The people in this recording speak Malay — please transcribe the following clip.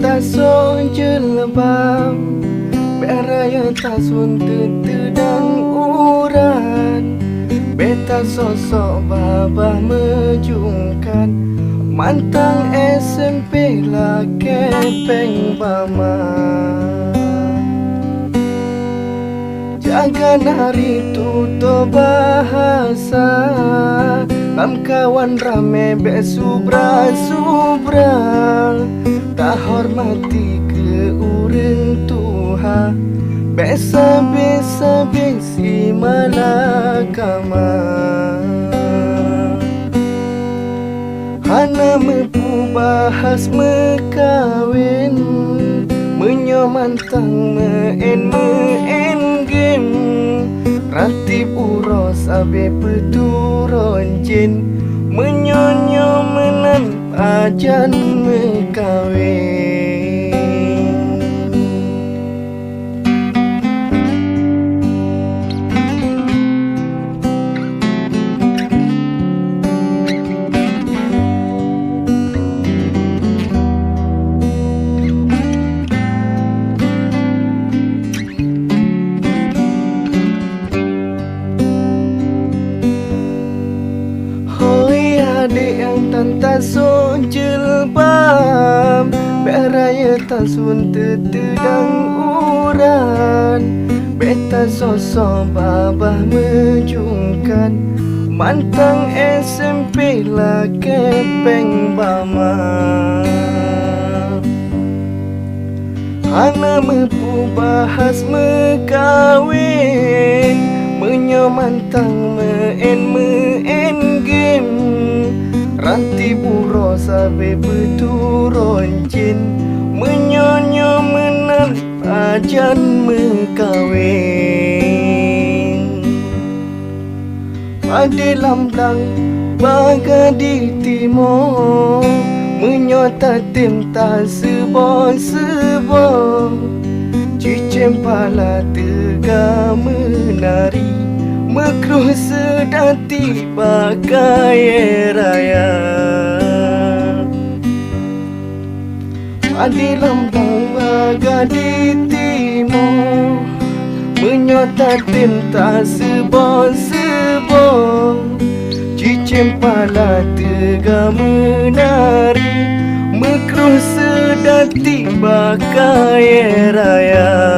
ta son jelebam beraya ta sun dan uran beta sosok babah mejungkan mantang SMP lah kepeng bama jaga hari tuto bahasa lam kawan rame be subra tak hormati ke urang Tuhan Besa besi malakama Hana mepu bahas mekawin Menyomantang meen game Ratib uros abe peturon jin Menyonyo menan ajan mekawin adik yang tanta son jelbam beraya tasun tetedang uran beta sosok babah mejungkan mantang SMP lah kepeng bama hana mepu bahas mekawin menyomantang meen game Ranti buros abe beturon jin Menyonyo menan ajan mekawin Padi lamblang baga di timur Menyota timta sebo Cicem pala tega menari Mekruh sedati pakai raya Padi lambang baga di timur Menyota tinta sebo Cicim pala tega menari Mekruh sedati pakai raya